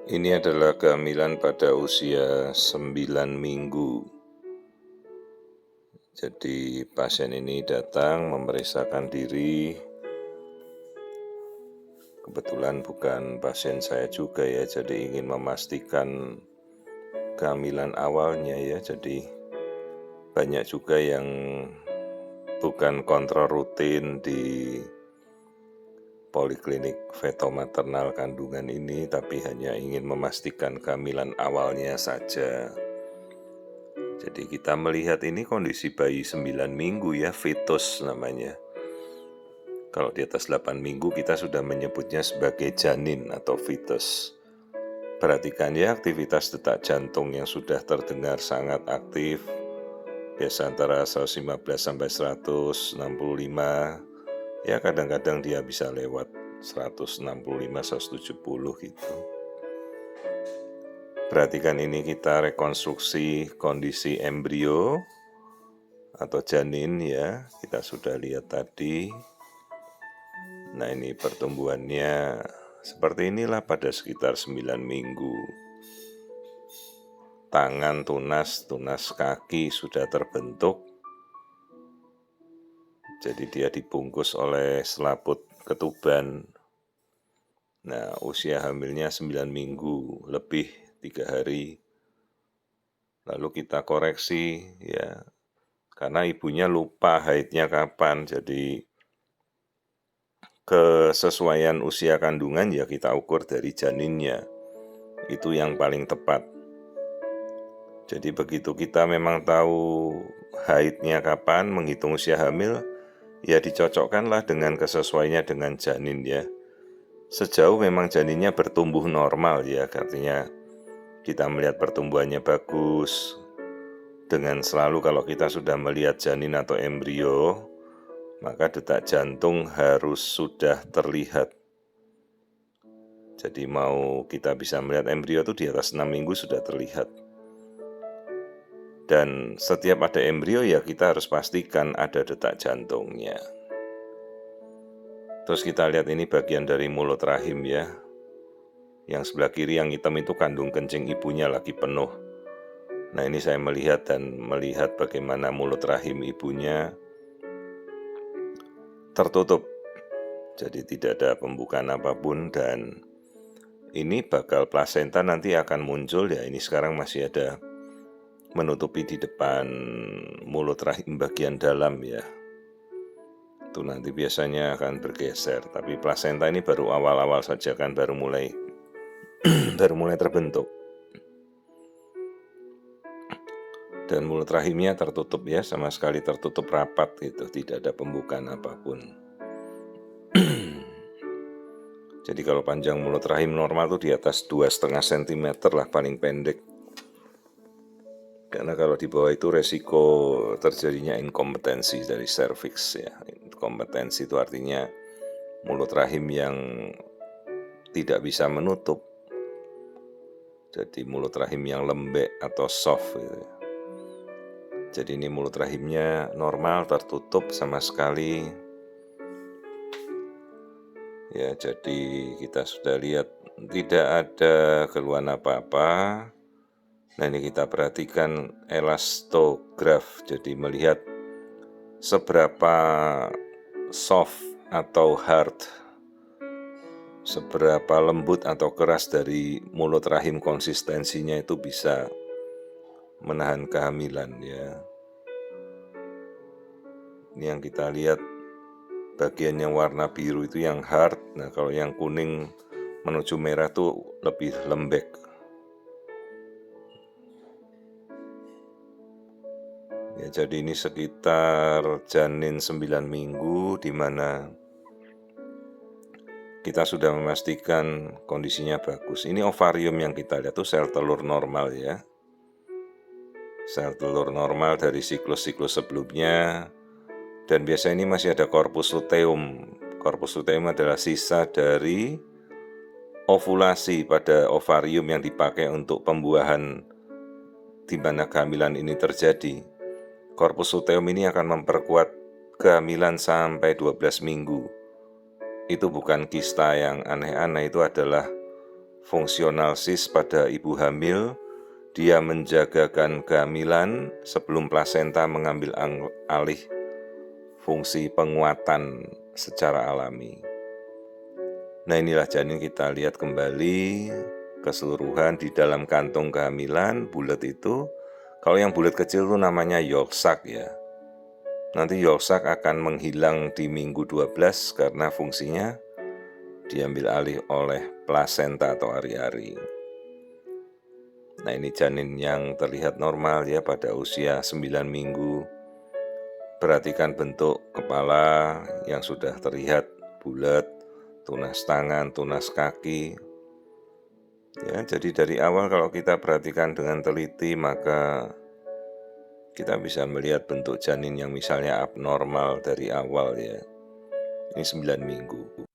Ini adalah kehamilan pada usia 9 minggu. Jadi pasien ini datang memeriksakan diri. Kebetulan bukan pasien saya juga ya, jadi ingin memastikan kehamilan awalnya ya. Jadi banyak juga yang bukan kontrol rutin di poliklinik feto-maternal kandungan ini, tapi hanya ingin memastikan kehamilan awalnya saja. Jadi kita melihat ini kondisi bayi 9 minggu ya, fetus namanya. Kalau di atas 8 minggu kita sudah menyebutnya sebagai janin atau fetus. Perhatikan ya aktivitas detak jantung yang sudah terdengar sangat aktif. Biasa antara 115 sampai 165. Ya kadang-kadang dia bisa lewat 165, 170 gitu. Perhatikan ini kita rekonstruksi kondisi embrio atau janin ya, kita sudah lihat tadi. Nah ini pertumbuhannya seperti inilah pada sekitar 9 minggu. Tangan tunas kaki sudah terbentuk. Jadi dia dibungkus oleh selaput ketuban. Nah usia hamilnya 9 minggu lebih 3 hari. Lalu kita koreksi ya, karena ibunya lupa haidnya kapan, jadi kesesuaian usia kandungan ya kita ukur dari janinnya, itu yang paling tepat. Jadi begitu kita memang tahu haidnya kapan, menghitung usia hamil, ya dicocokkanlah dengan kesesuaiannya dengan janin ya. Sejauh memang janinnya bertumbuh normal ya, artinya kita melihat pertumbuhannya bagus. Dengan selalu kalau kita sudah melihat janin atau embrio, maka detak jantung harus sudah terlihat. Jadi mau kita bisa melihat embrio itu di atas 6 minggu sudah terlihat. Dan setiap ada embrio ya kita harus pastikan ada detak jantungnya. Terus kita lihat ini bagian dari mulut rahim ya. Yang sebelah kiri yang hitam itu kandung kencing ibunya lagi penuh. Nah ini saya melihat bagaimana mulut rahim ibunya tertutup. Jadi tidak ada pembukaan apapun dan ini bakal plasenta nanti akan muncul ya. Ini sekarang masih ada menutupi di depan mulut rahim bagian dalam ya. Itu nanti biasanya akan bergeser. Tapi plasenta ini baru awal-awal saja kan, baru mulai terbentuk. Dan mulut rahimnya tertutup ya, sama sekali tertutup rapat gitu, tidak ada pembukaan apapun. Jadi kalau panjang mulut rahim normal tuh di atas 2,5 cm lah paling pendek. Karena kalau di bawah itu resiko terjadinya inkompetensi dari serviks ya. Inkompetensi itu artinya mulut rahim yang tidak bisa menutup. Jadi mulut rahim yang lembek atau soft gitu. Jadi ini mulut rahimnya normal, tertutup sama sekali. Ya, jadi kita sudah lihat tidak ada keluhan apa-apa. Nah ini kita perhatikan elastograf, jadi melihat seberapa soft atau hard, seberapa lembut atau keras dari mulut rahim, konsistensinya itu bisa menahan kehamilan ya. Ini yang kita lihat bagian yang warna biru itu yang hard. Nah kalau yang kuning menuju merah tuh lebih lembek. Ya, jadi ini sekitar janin 9 minggu di mana kita sudah memastikan kondisinya bagus. Ini ovarium yang kita lihat tuh sel telur normal ya. Sel telur normal dari siklus-siklus sebelumnya. Dan biasanya ini masih ada corpus luteum. Corpus luteum adalah sisa dari ovulasi pada ovarium yang dipakai untuk pembuahan di mana kehamilan ini terjadi. Corpus luteum ini akan memperkuat kehamilan sampai 12 minggu. Itu bukan kista yang aneh-aneh, itu adalah fungsional sis pada ibu hamil, dia menjagakan kehamilan sebelum plasenta mengambil alih fungsi penguatan secara alami. Nah, inilah janin kita lihat kembali keseluruhan di dalam kantung kehamilan bulat itu. Kalau yang bulat kecil itu namanya yolk sac ya. Nanti yolk sac akan menghilang di minggu 12 karena fungsinya diambil alih oleh plasenta atau ari-ari. Nah, ini janin yang terlihat normal ya pada usia 9 minggu. Perhatikan bentuk kepala yang sudah terlihat bulat, tunas tangan, tunas kaki. Ya, jadi dari awal kalau kita perhatikan dengan teliti, maka kita bisa melihat bentuk janin yang misalnya abnormal dari awal ya. Ini 9 minggu.